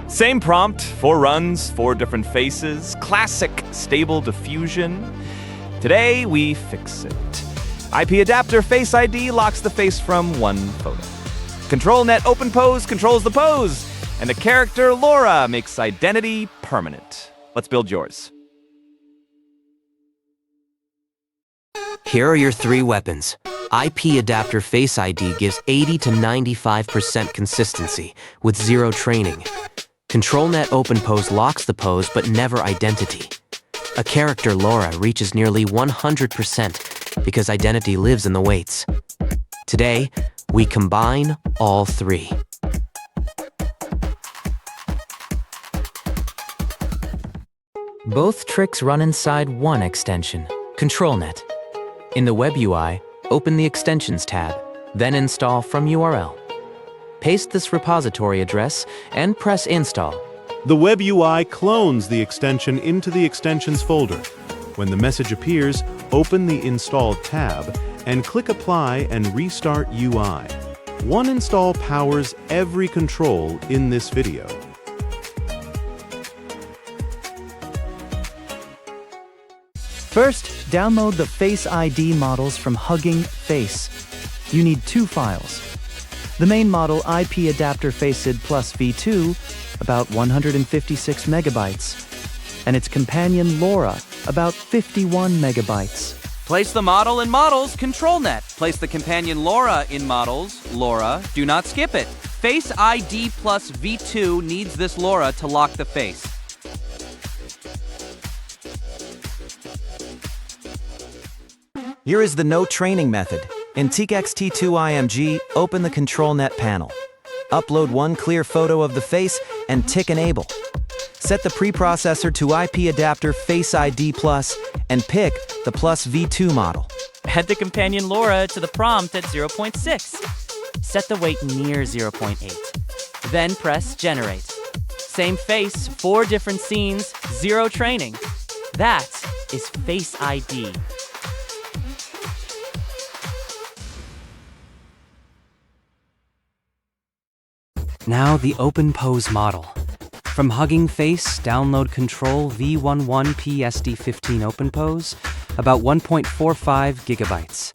Same prompt, 4 runs, 4 different faces, classic Stable Diffusion. Today, we fix it. IP adapter FaceID locks the face from one photo. ControlNet OpenPose controls the pose. And the character LoRA makes identity permanent. Let's build yours. Here are your 3 weapons. IP adapter FaceID gives 80 to 95% consistency with 0 training. ControlNet OpenPose locks the pose but never identity. A character LoRA reaches nearly 100% because identity lives in the weights. Today, we combine all 3. Both tricks run inside one extension, ControlNet. In the WebUI, open the Extensions tab, then install from URL. Paste this repository address and press Install. The WebUI clones the extension into the Extensions folder. When the message appears, open the Installed tab and click Apply and Restart UI. One install powers every control in this video. First, download the FaceID models from Hugging Face. You need 2 files. The main model IP adapter FaceID plus V2, about 156 megabytes, and its companion LoRA, about 51 megabytes. Place the model in Models, ControlNet. Place the companion LoRA in Models, LoRA. Do not skip it. FaceID plus V2 needs this LoRA to lock the face. Here is the no training method. In TXT2IMG, open the ControlNet panel. Upload 1 clear photo of the face and tick Enable. Set the preprocessor to IP adapter FaceID Plus and pick the Plus V2 model. Add the companion LoRA to the prompt at 0.6. Set the weight near 0.8. Then press Generate. Same face, 4 different scenes, 0 training. That is FaceID. Now the OpenPose model. From Hugging Face, download Control V11 PSD15 OpenPose, about 1.45 gigabytes.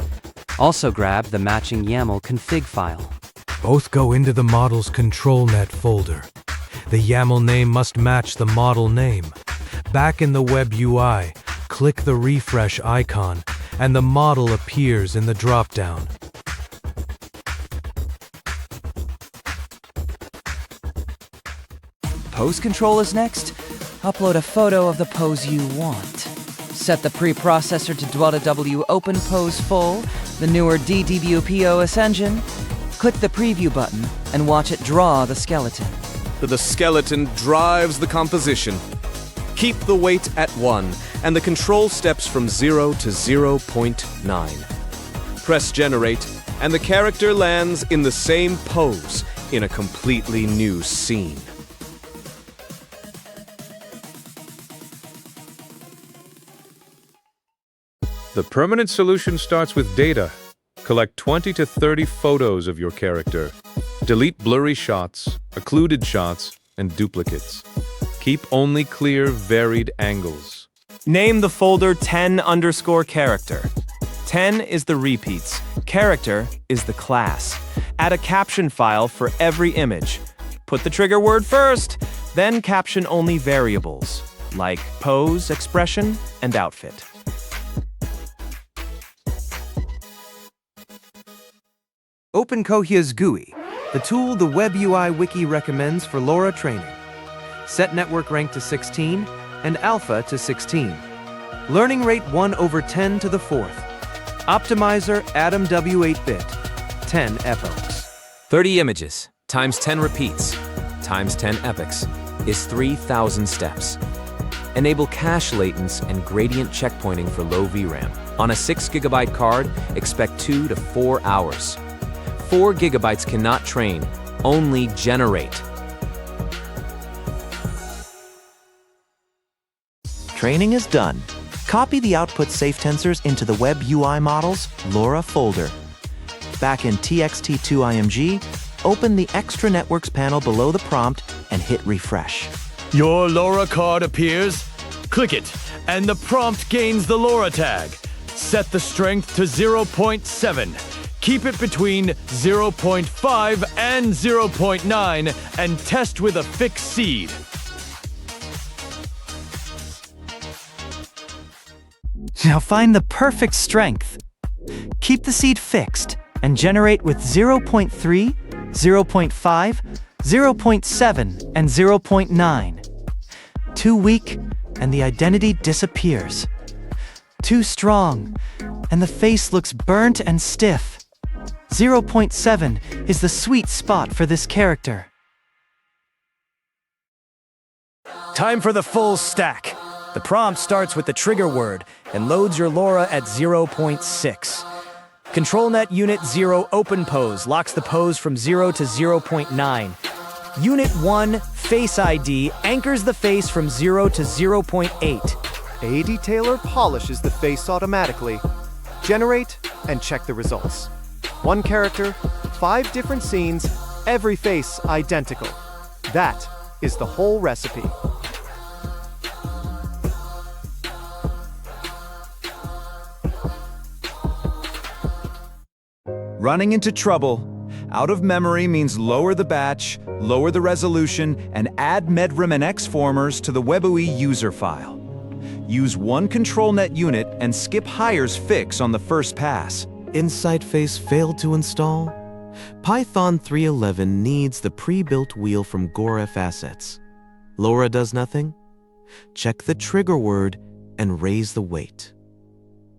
Also grab the matching YAML config file. Both go into the model's ControlNet folder. The YAML name must match the model name. Back in the WebUI, click the refresh icon, and the model appears in the dropdown. Pose control is next. Upload a photo of the pose you want. Set the preprocessor to DWW OpenPose full, the newer DWPOS engine. Click the preview button and watch it draw the skeleton. The skeleton drives the composition. Keep the weight at 1 and the control steps from 0 to 0.9. Press Generate and the character lands in the same pose in a completely new scene. The permanent solution starts with data. Collect 20 to 30 photos of your character. Delete blurry shots, occluded shots, and duplicates. Keep only clear, varied angles. Name the folder 10_character. 10 is the repeats. Character is the class. Add a caption file for every image. Put the trigger word first, then caption only variables, like pose, expression, and outfit. Open Kohya's GUI, the tool the WebUI wiki recommends for LoRA training. Set network rank to 16 and alpha to 16. Learning rate 1/10 to the 4th. Optimizer Atom W8-bit, 10 epochs. 30 images times 10 repeats times 10 epochs is 3,000 steps. Enable cache latence and gradient checkpointing for low VRAM. On a 6 GB card, expect 2 to 4 hours. 4 GB cannot train, only generate. Training is done. Copy the output safe tensors into the WebUI models LoRA folder. Back in TXT2IMG, open the Extra Networks panel below the prompt and hit refresh. Your LoRa card appears. Click it, and the prompt gains the LoRa tag. Set the strength to 0.7. Keep it between 0.5 and 0.9 and test with a fixed seed. Now find the perfect strength. Keep the seed fixed and generate with 0.3, 0.5, 0.7, and 0.9. Too weak, and the identity disappears. Too strong, and the face looks burnt and stiff. 0.7 is the sweet spot for this character. Time for the full stack. The prompt starts with the trigger word and loads your LoRa at 0.6. ControlNet Unit 0 OpenPose locks the pose from 0 to 0.9. Unit 1 FaceID anchors the face from 0 to 0.8. ADetailer polishes the face automatically. Generate and check the results. One character, 5 different scenes, every face identical. That is the whole recipe. Running into trouble. Out of memory means lower the batch, lower the resolution, and add medRAM and XFormers to the WebUI user file. Use one ControlNet unit and skip Hire's fix on the first pass. Inside face failed to install? Python 3.11 needs the pre-built wheel from GoreF assets. LoRa does nothing? Check the trigger word and raise the weight.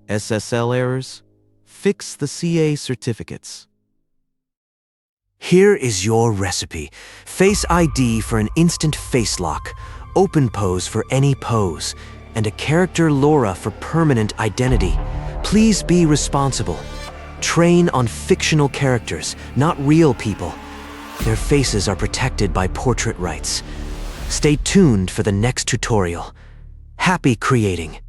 SSL errors? Fix the CA certificates. Here is your recipe. FaceID for an instant face lock, OpenPose for any pose, and a character LoRa for permanent identity. Please be responsible. Train on fictional characters, not real people. Their faces are protected by portrait rights. Stay tuned for the next tutorial. Happy creating!